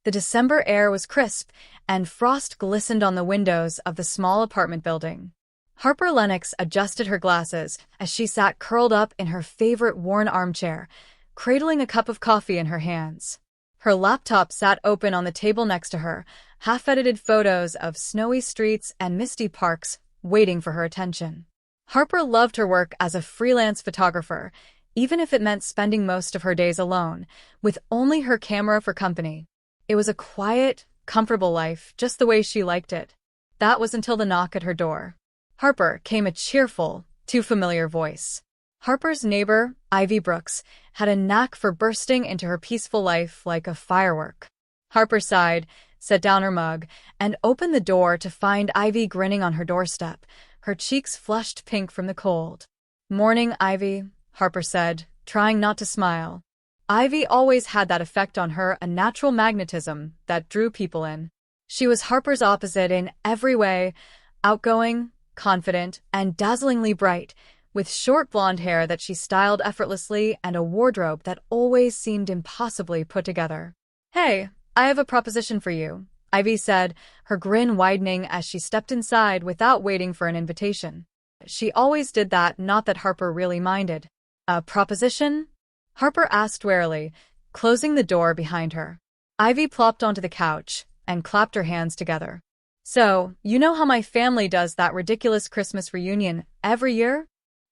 The December air was crisp, and frost glistened on the windows of the small apartment building. Harper Lennox adjusted her glasses as she sat curled up in her favorite worn armchair, cradling a cup of coffee in her hands. Her laptop sat open on the table next to her, half-edited photos of snowy streets and misty parks waiting for her attention. Harper loved her work as a freelance photographer, even if it meant spending most of her days alone, with only her camera for company. It was a quiet, comfortable life, just the way she liked it. That was until the knock at her door. "Harper," came a cheerful, too familiar voice. Harper's neighbor, Ivy Brooks, had a knack for bursting into her peaceful life like a firework. Harper sighed, set down her mug, and opened the door to find Ivy grinning on her doorstep, her cheeks flushed pink from the cold. "Morning, Ivy," Harper said, trying not to smile. Ivy always had that effect on her, a natural magnetism that drew people in. She was Harper's opposite in every way, outgoing, confident, and dazzlingly bright, with short blonde hair that she styled effortlessly and a wardrobe that always seemed impossibly put together. "Hey, I have a proposition for you," Ivy said, her grin widening as she stepped inside without waiting for an invitation. She always did that, not that Harper really minded. "A proposition?" Harper asked warily, closing the door behind her. Ivy plopped onto the couch and clapped her hands together. "So, you know how my family does that ridiculous Christmas reunion every year?"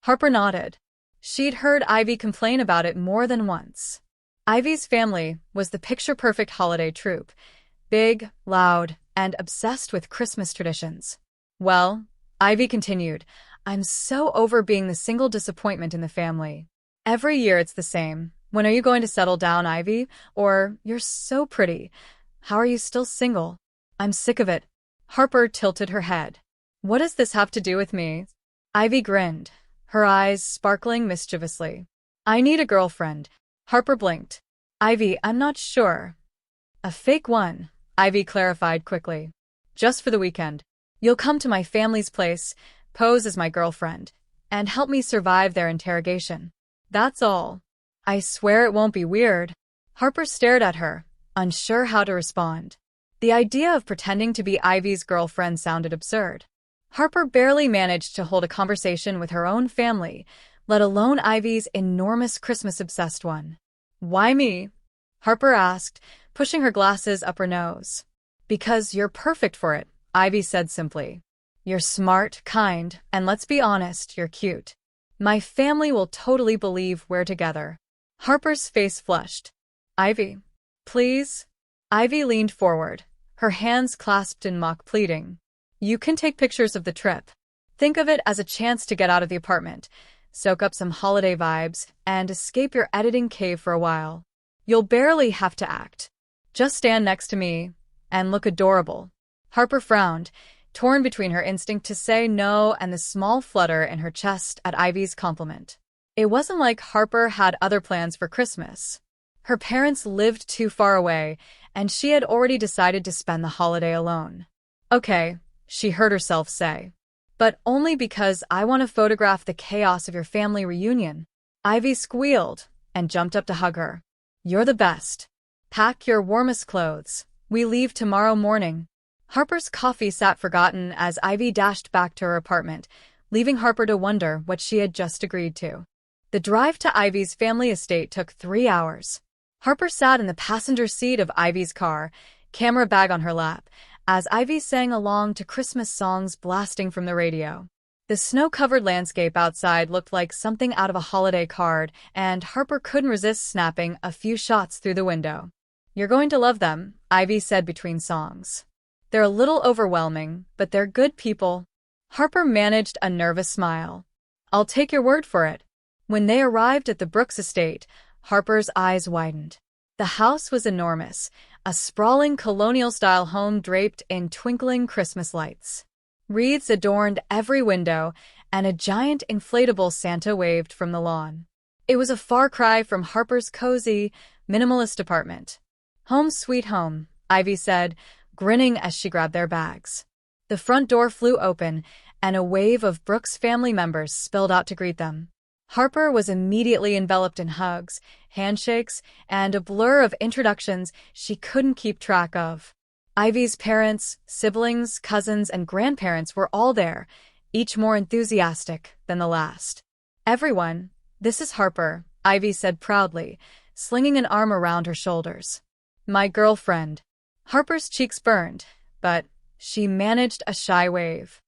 Harper nodded. She'd heard Ivy complain about it more than once. Ivy's family was the picture-perfect holiday troupe, big, loud, and obsessed with Christmas traditions. "Well," Ivy continued, "I'm so over being the single disappointment in the family. Every year it's the same. When are you going to settle down, Ivy? Or, you're so pretty. How are you still single? I'm sick of it." Harper tilted her head. "What does this have to do with me?" Ivy grinned, her eyes sparkling mischievously. "I need a girlfriend." Harper blinked. "Ivy, I'm not sure." "A fake one," Ivy clarified quickly. "Just for the weekend. You'll come to my family's place, pose as my girlfriend, and help me survive their interrogation. That's all. I swear it won't be weird." Harper stared at her, unsure how to respond. The idea of pretending to be Ivy's girlfriend sounded absurd. Harper barely managed to hold a conversation with her own family, let alone Ivy's enormous Christmas-obsessed one. "Why me?" Harper asked, pushing her glasses up her nose. "Because you're perfect for it," Ivy said simply. "You're smart, kind, and let's be honest, you're cute. My family will totally believe we're together." Harper's face flushed. "Ivy, please?" Ivy leaned forward, her hands clasped in mock pleading. "You can take pictures of the trip. Think of it as a chance to get out of the apartment, soak up some holiday vibes, and escape your editing cave for a while. You'll barely have to act. Just stand next to me and look adorable." Harper frowned, torn between her instinct to say no and the small flutter in her chest at Ivy's compliment. It wasn't like Harper had other plans for Christmas. Her parents lived too far away, and she had already decided to spend the holiday alone. "Okay," she heard herself say. "But only because I want to photograph the chaos of your family reunion." Ivy squealed and jumped up to hug her. "You're the best. Pack your warmest clothes. We leave tomorrow morning." Harper's coffee sat forgotten as Ivy dashed back to her apartment, leaving Harper to wonder what she had just agreed to. The drive to Ivy's family estate took 3 hours. Harper sat in the passenger seat of Ivy's car, camera bag on her lap, as Ivy sang along to Christmas songs blasting from the radio. The snow-covered landscape outside looked like something out of a holiday card, and Harper couldn't resist snapping a few shots through the window. "You're going to love them," Ivy said between songs. "They're a little overwhelming, but they're good people." Harper managed a nervous smile. "I'll take your word for it." When they arrived at the Brooks estate, Harper's eyes widened. The house was enormous, a sprawling colonial-style home draped in twinkling Christmas lights. Wreaths adorned every window, and a giant inflatable Santa waved from the lawn. It was a far cry from Harper's cozy, minimalist apartment. "Home sweet home," Ivy said, grinning as she grabbed their bags. The front door flew open, and a wave of Brooks family members spilled out to greet them. Harper was immediately enveloped in hugs, handshakes, and a blur of introductions she couldn't keep track of. Ivy's parents, siblings, cousins, and grandparents were all there, each more enthusiastic than the last. "Everyone, this is Harper," Ivy said proudly, slinging an arm around her shoulders. "My girlfriend." Harper's cheeks burned, but she managed a shy wave.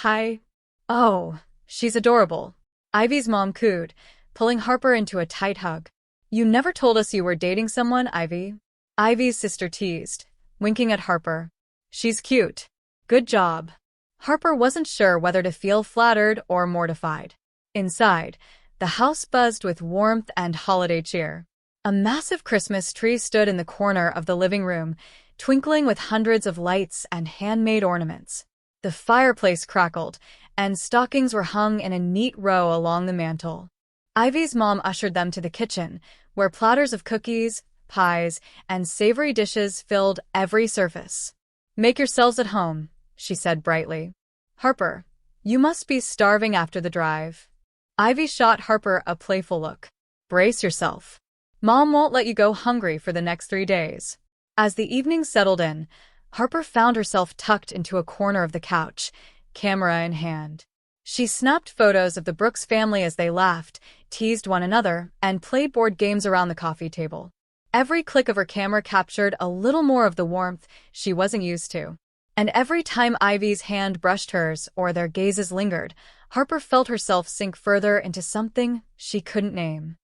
"Hi." "Oh, she's adorable," Ivy's mom cooed, pulling Harper into a tight hug. "You never told us you were dating someone, Ivy," Ivy's sister teased, winking at Harper. "She's cute. Good job." Harper wasn't sure whether to feel flattered or mortified. Inside, the house buzzed with warmth and holiday cheer. A massive Christmas tree stood in the corner of the living room, twinkling with hundreds of lights and handmade ornaments. The fireplace crackled, and stockings were hung in a neat row along the mantel. Ivy's mom ushered them to the kitchen, where platters of cookies, pies, and savory dishes filled every surface. "Make yourselves at home," she said brightly. "Harper, you must be starving after the drive." Ivy shot Harper a playful look. "Brace yourself. Mom won't let you go hungry for the next 3 days." As the evening settled in, Harper found herself tucked into a corner of the couch, camera in hand. She snapped photos of the Brooks family as they laughed, teased one another, and played board games around the coffee table. Every click of her camera captured a little more of the warmth she wasn't used to. And every time Ivy's hand brushed hers or their gazes lingered, Harper felt herself sink further into something she couldn't name.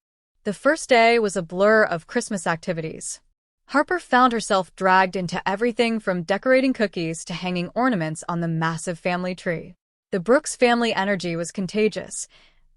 The first day was a blur of Christmas activities. Harper found herself dragged into everything from decorating cookies to hanging ornaments on the massive family tree. The Brooks family energy was contagious.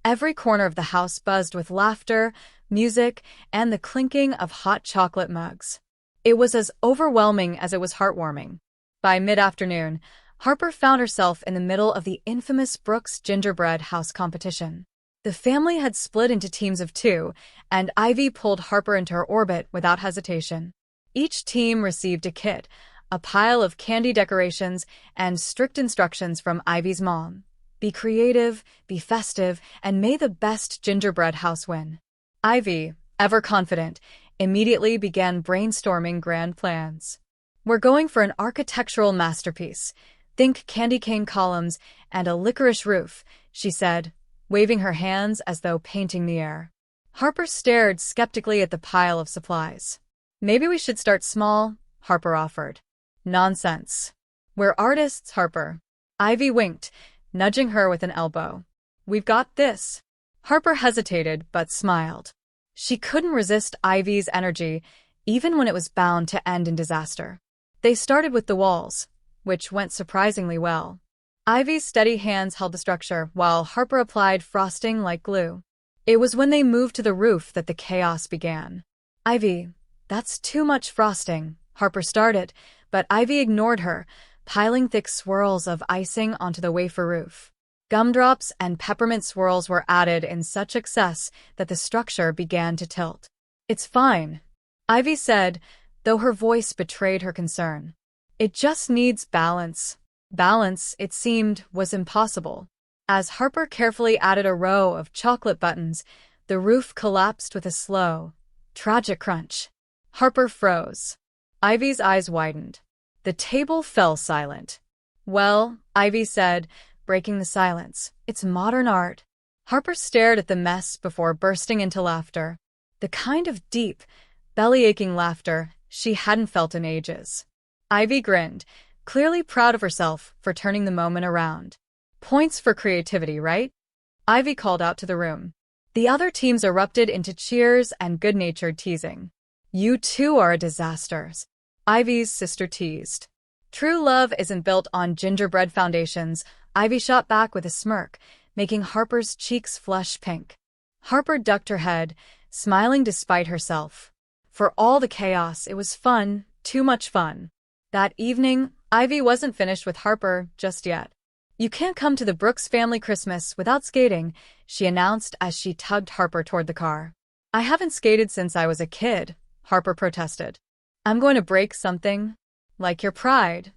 Every corner of the house buzzed with laughter, music, and the clinking of hot chocolate mugs. It was as overwhelming as it was heartwarming. By mid-afternoon, Harper found herself in the middle of the infamous Brooks Gingerbread house competition. The family had split into teams of 2, and Ivy pulled Harper into her orbit without hesitation. Each team received a kit, a pile of candy decorations, and strict instructions from Ivy's mom. Be creative, be festive, and may the best gingerbread house win. Ivy, ever confident, immediately began brainstorming grand plans. "We're going for an architectural masterpiece. Think candy cane columns and a licorice roof," she said, waving her hands as though painting the air. Harper stared skeptically at the pile of supplies. "Maybe we should start small," Harper offered. "Nonsense. We're artists, Harper." Ivy winked, nudging her with an elbow. "We've got this." Harper hesitated but smiled. She couldn't resist Ivy's energy, even when it was bound to end in disaster. They started with the walls, which went surprisingly well. Ivy's steady hands held the structure, while Harper applied frosting like glue. It was when they moved to the roof that the chaos began. "Ivy, that's too much frosting," Harper started, but Ivy ignored her, piling thick swirls of icing onto the wafer roof. Gumdrops and peppermint swirls were added in such excess that the structure began to tilt. "It's fine," Ivy said, though her voice betrayed her concern. "It just needs balance." Balance, it seemed, was impossible. As Harper carefully added a row of chocolate buttons, the roof collapsed with a slow, tragic crunch. Harper froze. Ivy's eyes widened. The table fell silent. "Well," Ivy said, breaking the silence, "it's modern art." Harper stared at the mess before bursting into laughter. The kind of deep, belly-aching laughter she hadn't felt in ages. Ivy grinned, clearly proud of herself for turning the moment around. "Points for creativity, right?" Ivy called out to the room. The other teams erupted into cheers and good-natured teasing. "You two are a disaster," Ivy's sister teased. "True love isn't built on gingerbread foundations," Ivy shot back with a smirk, making Harper's cheeks flush pink. Harper ducked her head, smiling despite herself. For all the chaos, it was fun, too much fun. That evening, Ivy wasn't finished with Harper just yet. "You can't come to the Brooks family Christmas without skating," she announced as she tugged Harper toward the car. "I haven't skated since I was a kid," Harper protested. "I'm going to break something. Like your pride,"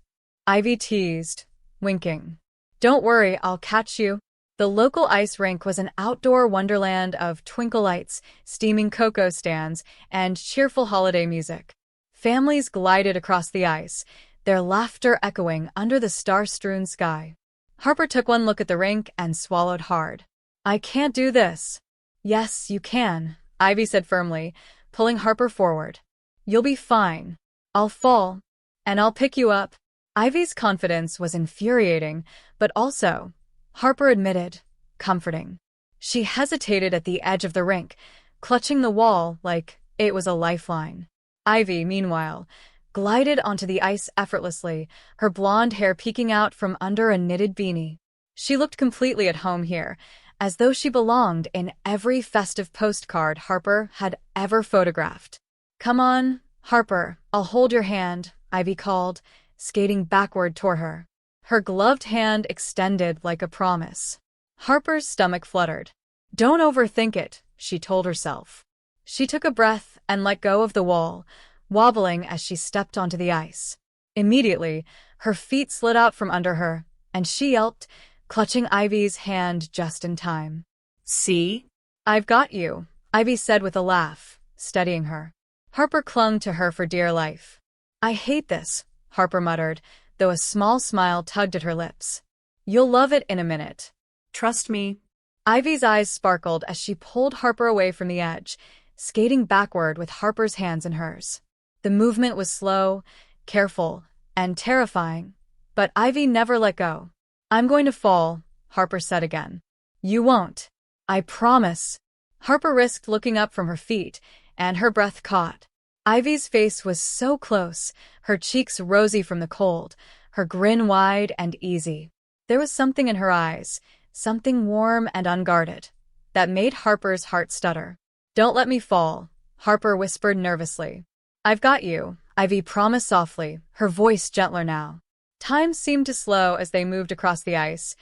Ivy teased, winking. "Don't worry, I'll catch you." The local ice rink was an outdoor wonderland of twinkle lights, steaming cocoa stands, and cheerful holiday music. Families glided across the ice, their laughter echoing under the star-strewn sky. Harper took one look at the rink and swallowed hard. "I can't do this." "Yes, you can," Ivy said firmly, pulling Harper forward. "You'll be fine. I'll fall, and I'll pick you up." Ivy's confidence was infuriating, but also, Harper admitted, comforting. She hesitated at the edge of the rink, clutching the wall like it was a lifeline. Ivy, meanwhile, glided onto the ice effortlessly, her blonde hair peeking out from under a knitted beanie. She looked completely at home here, as though she belonged in every festive postcard Harper had ever photographed. "Come on, Harper, I'll hold your hand," Ivy called, skating backward toward her. Her gloved hand extended like a promise. Harper's stomach fluttered. "Don't overthink it," she told herself. She took a breath and let go of the wall, wobbling as she stepped onto the ice. Immediately, her feet slid out from under her, and she yelped, clutching Ivy's hand just in time. "See? I've got you," Ivy said with a laugh, steadying her. Harper clung to her for dear life. "I hate this," Harper muttered, though a small smile tugged at her lips. "You'll love it in a minute. Trust me." Ivy's eyes sparkled as she pulled Harper away from the edge, skating backward with Harper's hands in hers. The movement was slow, careful, and terrifying, but Ivy never let go. "I'm going to fall," Harper said again. "You won't. I promise." Harper risked looking up from her feet, and her breath caught. Ivy's face was so close, her cheeks rosy from the cold, her grin wide and easy. There was something in her eyes, something warm and unguarded, that made Harper's heart stutter. "Don't let me fall," Harper whispered nervously. "I've got you," Ivy promised softly, her voice gentler now. Time seemed to slow as they moved across the ice,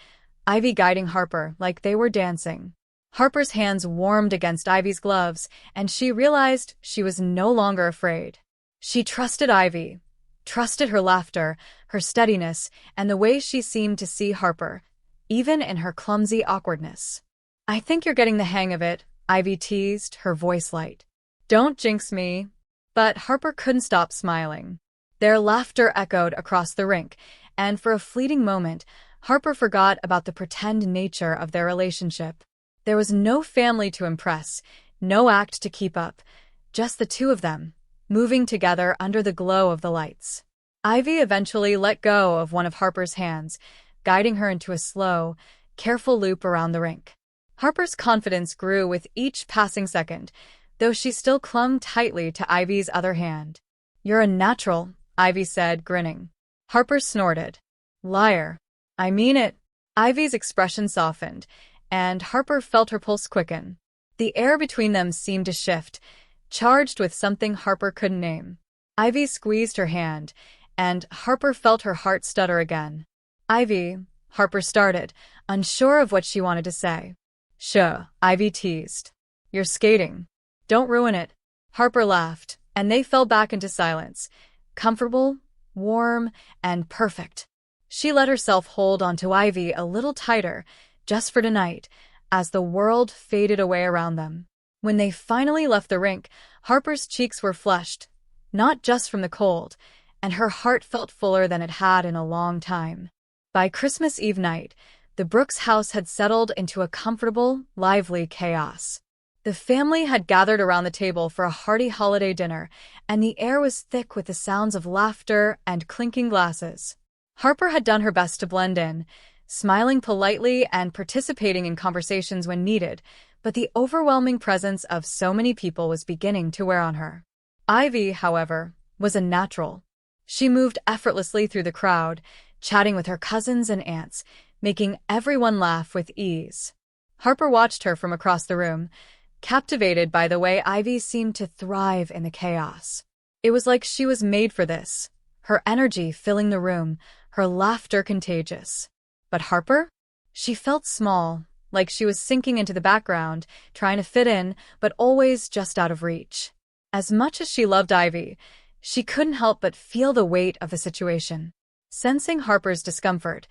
Ivy guiding Harper like they were dancing. Harper's hands warmed against Ivy's gloves, and she realized she was no longer afraid. She trusted Ivy, trusted her laughter, her steadiness, and the way she seemed to see Harper, even in her clumsy awkwardness. "I think you're getting the hang of it," Ivy teased, her voice light. "Don't jinx me." But Harper couldn't stop smiling. Their laughter echoed across the rink, and for a fleeting moment, Harper forgot about the pretend nature of their relationship. There was no family to impress, no act to keep up, just the two of them, moving together under the glow of the lights. Ivy eventually let go of one of Harper's hands, guiding her into a slow, careful loop around the rink. Harper's confidence grew with each passing second, though she still clung tightly to Ivy's other hand. "You're a natural," Ivy said, grinning. Harper snorted. "Liar." "I mean it." Ivy's expression softened, and Harper felt her pulse quicken. The air between them seemed to shift, charged with something Harper couldn't name. Ivy squeezed her hand, and Harper felt her heart stutter again. "Ivy," Harper started, unsure of what she wanted to say. "Sure," Ivy teased. "You're skating. Don't ruin it." Harper laughed, and they fell back into silence, comfortable, warm, and perfect. She let herself hold onto Ivy a little tighter, just for tonight, as the world faded away around them. When they finally left the rink, Harper's cheeks were flushed, not just from the cold, and her heart felt fuller than it had in a long time. By Christmas Eve night, the Brooks house had settled into a comfortable, lively chaos. The family had gathered around the table for a hearty holiday dinner, and the air was thick with the sounds of laughter and clinking glasses. Harper had done her best to blend in, smiling politely and participating in conversations when needed, but the overwhelming presence of so many people was beginning to wear on her. Ivy, however, was a natural. She moved effortlessly through the crowd, chatting with her cousins and aunts, making everyone laugh with ease. Harper watched her from across the room, captivated by the way Ivy seemed to thrive in the chaos. It was like she was made for this, her energy filling the room, her laughter contagious. But Harper? She felt small, like she was sinking into the background, trying to fit in, but always just out of reach. As much as she loved Ivy, she couldn't help but feel the weight of the situation. Sensing Harper's discomfort,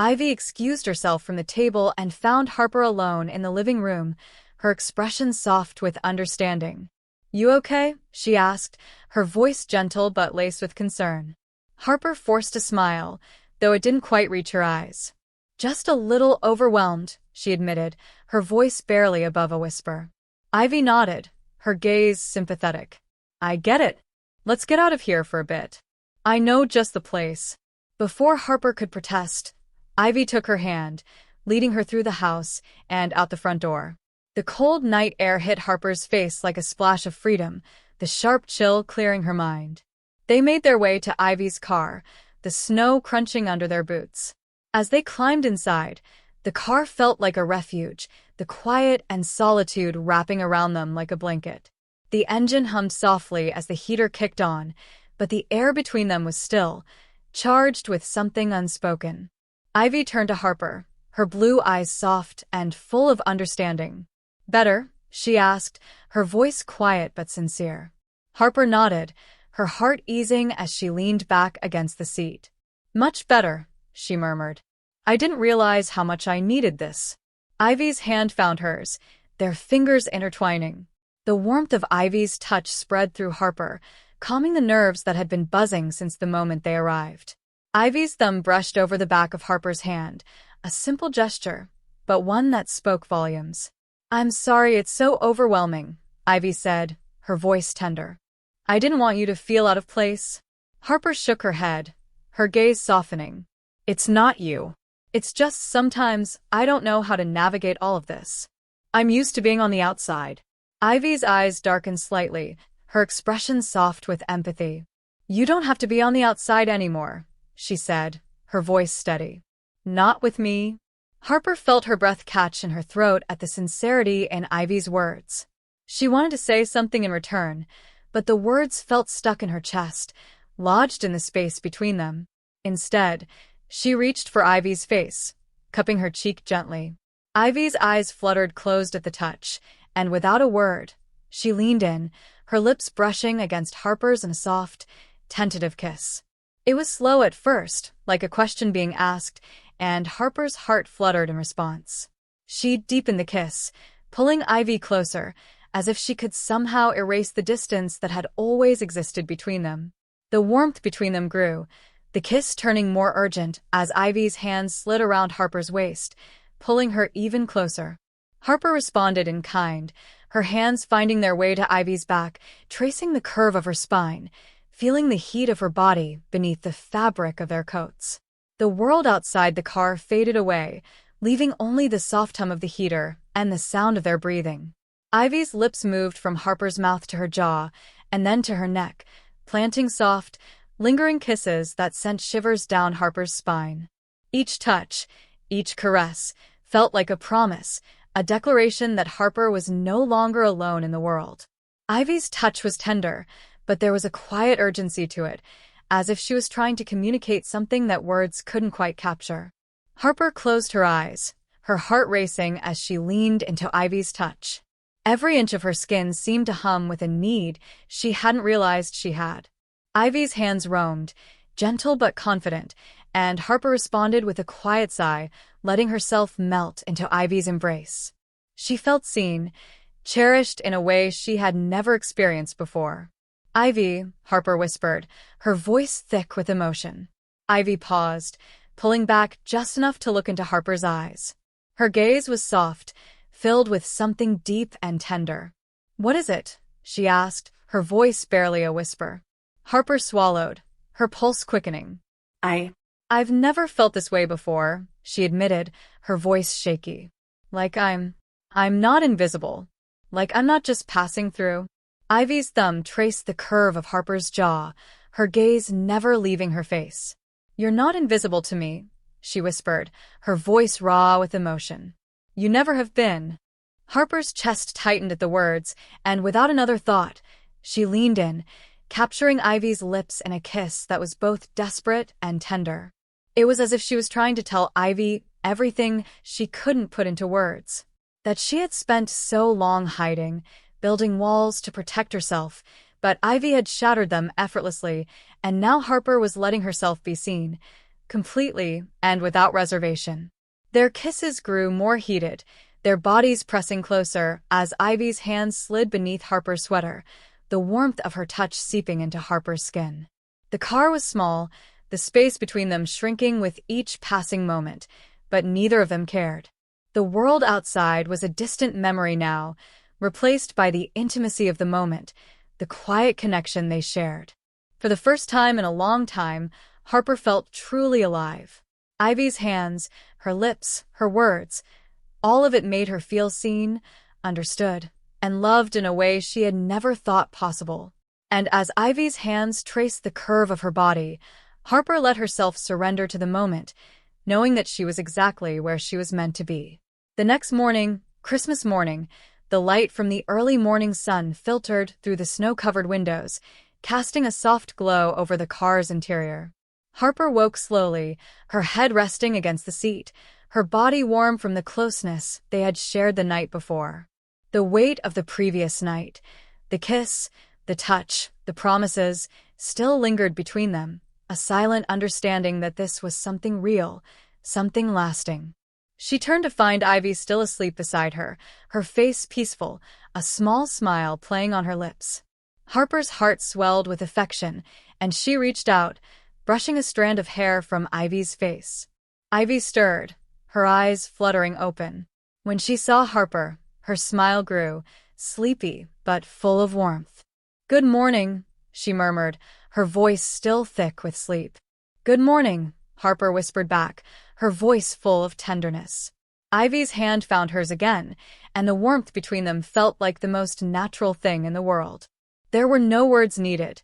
Ivy excused herself from the table and found Harper alone in the living room, her expression soft with understanding. "You okay?" she asked, her voice gentle but laced with concern. Harper forced a smile, though it didn't quite reach her eyes. "Just a little overwhelmed," she admitted, her voice barely above a whisper. Ivy nodded, her gaze sympathetic. "I get it. Let's get out of here for a bit. I know just the place." Before Harper could protest, Ivy took her hand, leading her through the house and out the front door. The cold night air hit Harper's face like a splash of freedom, the sharp chill clearing her mind. They made their way to Ivy's car, the snow crunching under their boots. As they climbed inside, the car felt like a refuge, the quiet and solitude wrapping around them like a blanket. The engine hummed softly as the heater kicked on, but the air between them was still, charged with something unspoken. Ivy turned to Harper, her blue eyes soft and full of understanding. "Better?" she asked, her voice quiet but sincere. Harper nodded, her heart easing as she leaned back against the seat. "Much better," she murmured. "I didn't realize how much I needed this." Ivy's hand found hers, their fingers intertwining. The warmth of Ivy's touch spread through Harper, calming the nerves that had been buzzing since the moment they arrived. Ivy's thumb brushed over the back of Harper's hand, a simple gesture, but one that spoke volumes. "I'm sorry it's so overwhelming," Ivy said, her voice tender. "I didn't want you to feel out of place." Harper shook her head, her gaze softening. "It's not you. It's just sometimes I don't know how to navigate all of this. I'm used to being on the outside." Ivy's eyes darkened slightly, her expression soft with empathy. "You don't have to be on the outside anymore," she said, her voice steady. "Not with me." Harper felt her breath catch in her throat at the sincerity in Ivy's words. She wanted to say something in return, but the words felt stuck in her chest, lodged in the space between them. Instead, she reached for Ivy's face, cupping her cheek gently. Ivy's eyes fluttered closed at the touch, and without a word, she leaned in, her lips brushing against Harper's in a soft, tentative kiss. It was slow at first, like a question being asked, and Harper's heart fluttered in response. She deepened the kiss, pulling Ivy closer, as if she could somehow erase the distance that had always existed between them. The warmth between them grew, the kiss turning more urgent as Ivy's hands slid around Harper's waist, pulling her even closer. Harper responded in kind, her hands finding their way to Ivy's back, tracing the curve of her spine, feeling the heat of her body beneath the fabric of their coats. The world outside the car faded away, leaving only the soft hum of the heater and the sound of their breathing. Ivy's lips moved from Harper's mouth to her jaw, and then to her neck, planting soft, lingering kisses that sent shivers down Harper's spine. Each touch, each caress, felt like a promise, a declaration that Harper was no longer alone in the world. Ivy's touch was tender, but there was a quiet urgency to it, as if she was trying to communicate something that words couldn't quite capture. Harper closed her eyes, her heart racing as she leaned into Ivy's touch. Every inch of her skin seemed to hum with a need she hadn't realized she had. Ivy's hands roamed, gentle but confident, and Harper responded with a quiet sigh, letting herself melt into Ivy's embrace. She felt seen, cherished in a way she had never experienced before. "Ivy," Harper whispered, her voice thick with emotion. Ivy paused, pulling back just enough to look into Harper's eyes. Her gaze was soft, filled with something deep and tender. "What is it?" she asked, her voice barely a whisper. Harper swallowed, her pulse quickening. I've never felt this way before," she admitted, her voice shaky. "Like I'm not invisible. Like I'm not just passing through." Ivy's thumb traced the curve of Harper's jaw, her gaze never leaving her face. "You're not invisible to me," she whispered, her voice raw with emotion. "You never have been." Harper's chest tightened at the words, and without another thought, she leaned in, capturing Ivy's lips in a kiss that was both desperate and tender. It was as if she was trying to tell Ivy everything she couldn't put into words. That she had spent so long hiding, building walls to protect herself, but Ivy had shattered them effortlessly, and now Harper was letting herself be seen, completely and without reservation. Their kisses grew more heated, their bodies pressing closer as Ivy's hands slid beneath Harper's sweater, the warmth of her touch seeping into Harper's skin. The car was small, the space between them shrinking with each passing moment, but neither of them cared. The world outside was a distant memory now, replaced by the intimacy of the moment, the quiet connection they shared. For the first time in a long time, Harper felt truly alive. Ivy's hands, her lips, her words, all of it made her feel seen, understood, and loved in a way she had never thought possible. And as Ivy's hands traced the curve of her body, Harper let herself surrender to the moment, knowing that she was exactly where she was meant to be. The next morning, Christmas morning, the light from the early morning sun filtered through the snow-covered windows, casting a soft glow over the car's interior. Harper woke slowly, her head resting against the seat, her body warm from the closeness they had shared the night before. The weight of the previous night, the kiss, the touch, the promises, still lingered between them, a silent understanding that this was something real, something lasting. She turned to find Ivy still asleep beside her, her face peaceful, a small smile playing on her lips. Harper's heart swelled with affection, and she reached out, brushing a strand of hair from Ivy's face. Ivy stirred, her eyes fluttering open. When she saw Harper, her smile grew, sleepy but full of warmth. "Good morning," she murmured, her voice still thick with sleep. "Good morning," Harper whispered back, her voice full of tenderness. Ivy's hand found hers again, and the warmth between them felt like the most natural thing in the world. There were no words needed.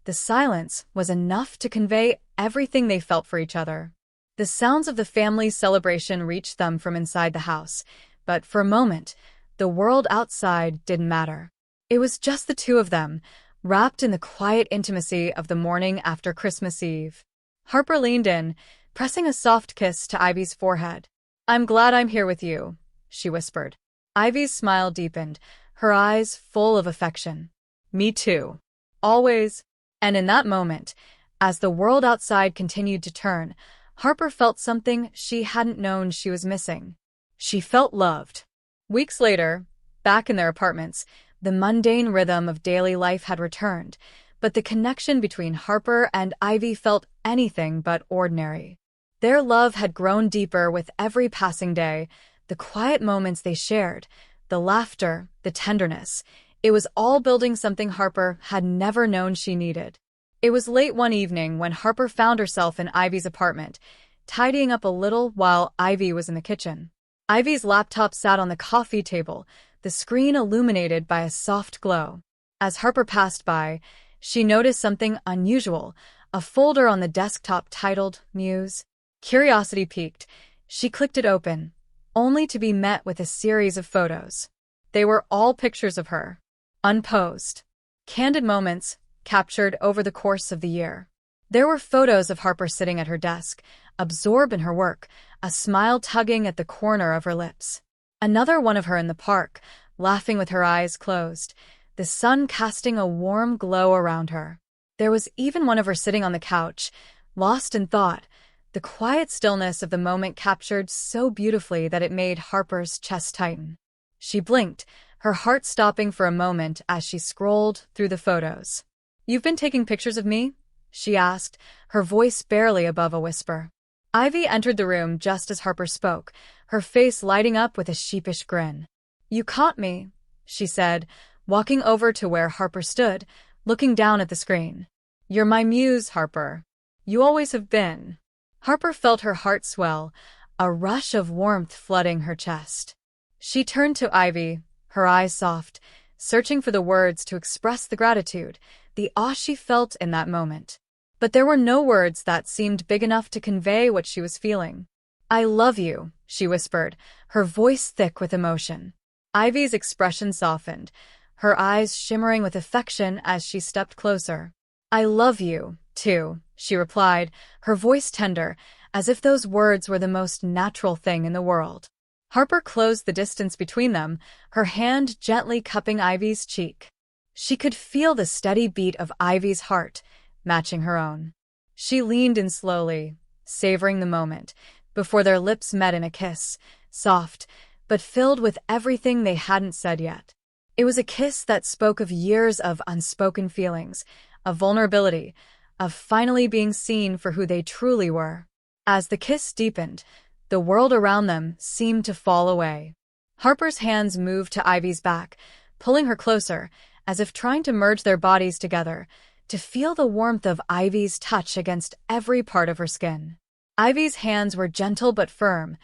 The silence was enough to convey everything they felt for each other. The sounds of the family's celebration reached them from inside the house, but for a moment, the world outside didn't matter. It was just the two of them, wrapped in the quiet intimacy of the morning after Christmas Eve. Harper leaned in, pressing a soft kiss to Ivy's forehead. "I'm glad I'm here with you," she whispered. Ivy's smile deepened, her eyes full of affection. "Me too. Always." And in that moment, as the world outside continued to turn, Harper felt something she hadn't known she was missing. She felt loved. Weeks later, back in their apartments, the mundane rhythm of daily life had returned, but the connection between Harper and Ivy felt anything but ordinary. Their love had grown deeper with every passing day, the quiet moments they shared, the laughter, the tenderness. It was all building something Harper had never known she needed. It was late one evening when Harper found herself in Ivy's apartment, tidying up a little while Ivy was in the kitchen. Ivy's laptop sat on the coffee table, the screen illuminated by a soft glow. As Harper passed by, she noticed something unusual, a folder on the desktop titled Muse. Curiosity piqued. She clicked it open, only to be met with a series of photos. They were all pictures of her, unposed, candid moments captured over the course of the year. There were photos of Harper sitting at her desk, absorbed in her work, a smile tugging at the corner of her lips. Another one of her in the park, laughing with her eyes closed, the sun casting a warm glow around her. There was even one of her sitting on the couch, lost in thought, the quiet stillness of the moment captured so beautifully that it made Harper's chest tighten. She blinked, her heart stopping for a moment as she scrolled through the photos. "You've been taking pictures of me?" she asked, her voice barely above a whisper. Ivy entered the room just as Harper spoke, her face lighting up with a sheepish grin. "You caught me," she said, walking over to where Harper stood, looking down at the screen. "You're my muse, Harper. You always have been." Harper felt her heart swell, a rush of warmth flooding her chest. She turned to Ivy, her eyes soft, searching for the words to express the gratitude, the awe she felt in that moment. But there were no words that seemed big enough to convey what she was feeling. "I love you," she whispered, her voice thick with emotion. Ivy's expression softened, her eyes shimmering with affection as she stepped closer. "I love you, too," she replied, her voice tender, as if those words were the most natural thing in the world. Harper closed the distance between them, her hand gently cupping Ivy's cheek. She could feel the steady beat of Ivy's heart, matching her own. She leaned in slowly, savoring the moment, before their lips met in a kiss, soft, but filled with everything they hadn't said yet. It was a kiss that spoke of years of unspoken feelings, of vulnerability, of finally being seen for who they truly were. As the kiss deepened, the world around them seemed to fall away. Harper's hands moved to Ivy's back, pulling her closer, as if trying to merge their bodies together, to feel the warmth of Ivy's touch against every part of her skin. Ivy's hands were gentle but firm,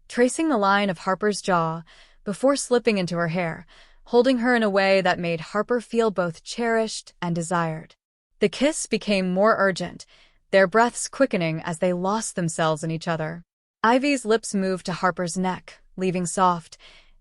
tracing the line of Harper's jaw before slipping into her hair, holding her in a way that made Harper feel both cherished and desired. The kiss became more urgent, their breaths quickening as they lost themselves in each other. Ivy's lips moved to Harper's neck, leaving soft,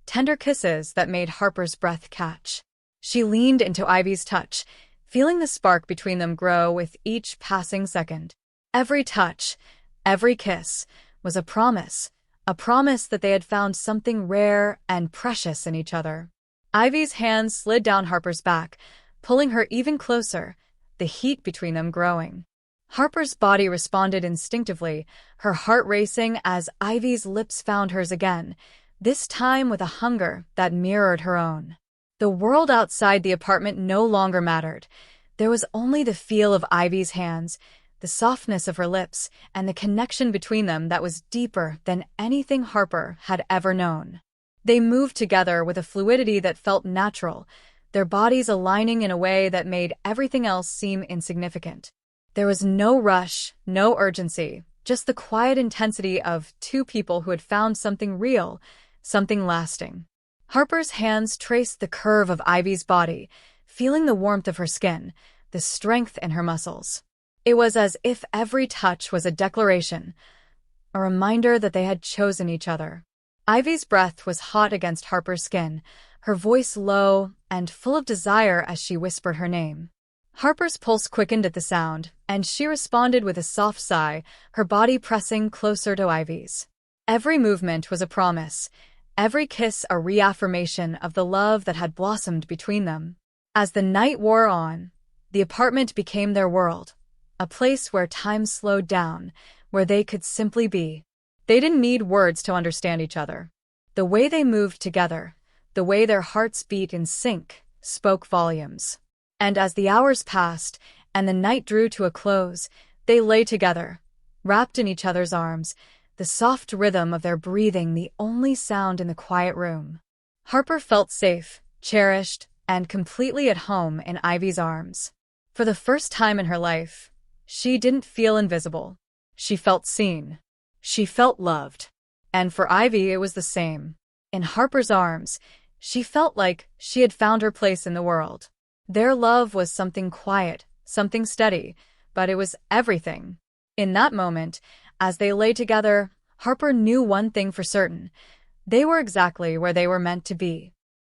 tender kisses that made Harper's breath catch. She leaned into Ivy's touch, feeling the spark between them grow with each passing second. Every touch, every kiss, was a promise that they had found something rare and precious in each other. Ivy's hands slid down Harper's back, pulling her even closer, the heat between them growing. Harper's body responded instinctively, her heart racing as Ivy's lips found hers again, this time with a hunger that mirrored her own. The world outside the apartment no longer mattered. There was only the feel of Ivy's hands, the softness of her lips, and the connection between them that was deeper than anything Harper had ever known. They moved together with a fluidity that felt natural, their bodies aligning in a way that made everything else seem insignificant. There was no rush, no urgency, just the quiet intensity of two people who had found something real, something lasting. Harper's hands traced the curve of Ivy's body, feeling the warmth of her skin, the strength in her muscles. It was as if every touch was a declaration, a reminder that they had chosen each other. Ivy's breath was hot against Harper's skin, her voice low and full of desire as she whispered her name. Harper's pulse quickened at the sound, and she responded with a soft sigh, her body pressing closer to Ivy's. Every movement was a promise, every kiss a reaffirmation of the love that had blossomed between them. As the night wore on, the apartment became their world, a place where time slowed down, where they could simply be. They didn't need words to understand each other. The way they moved together, the way their hearts beat in sync, spoke volumes. And as the hours passed and the night drew to a close, they lay together, wrapped in each other's arms, the soft rhythm of their breathing the only sound in the quiet room. Harper felt safe, cherished, and completely at home in Ivy's arms. For the first time in her life, she didn't feel invisible. She felt seen. She felt loved. And for Ivy, it was the same. In Harper's arms, she felt like she had found her place in the world. Their love was something quiet, something steady, but it was everything. In that moment, as they lay together, Harper knew one thing for certain. They were exactly where they were meant to be.